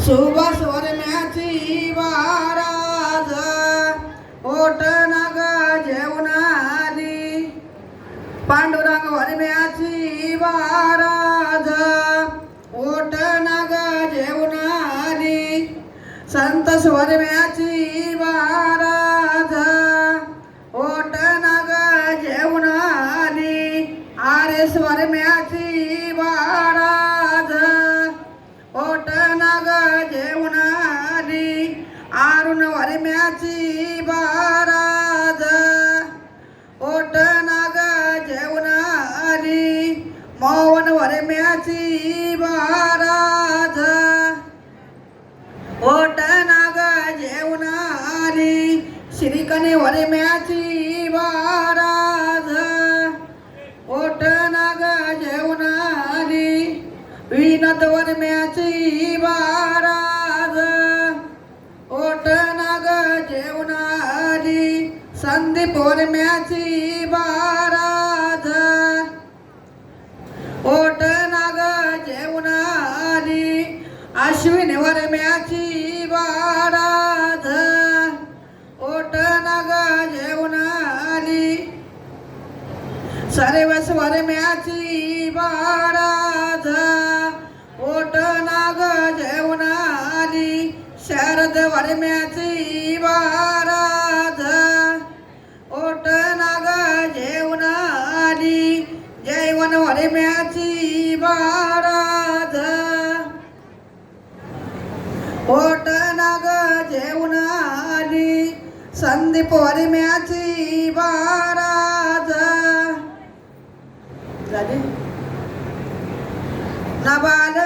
सुभाष वरम्याची वाराज ओट नाग जेवण आली पांडुरंग वरम्याची वाराज ओट नाग जेवण आली संत वरम्याची वाराज ओट नाग जेवण आली आरे वरम्याची वाराज ओट नाग जेवण आली आरुण वरम्याची वाराज ओट नाग जेवण आली मोहन वरम्याची वाराज ओट नाग जेवण आली श्रीकणी वरम्याची वाराज ओट नाग जेवण आली विनोद वरम्याची वाराज ओट नाग जेवण आली संदीप वरम्याची वाराज ओट नाग जेवण आली अश्विनी वरम्याची वाराज ओट नाग जेवण आली सर्वस वरम्याची वाराज ओट नाग जेवण आली शारद वरम्याची वाराज ओट नाग जेवण आली जैवन वरम्याची वाराज ओट नाग जेवण आली संदीप वरम्याची वाराज झाली नबाल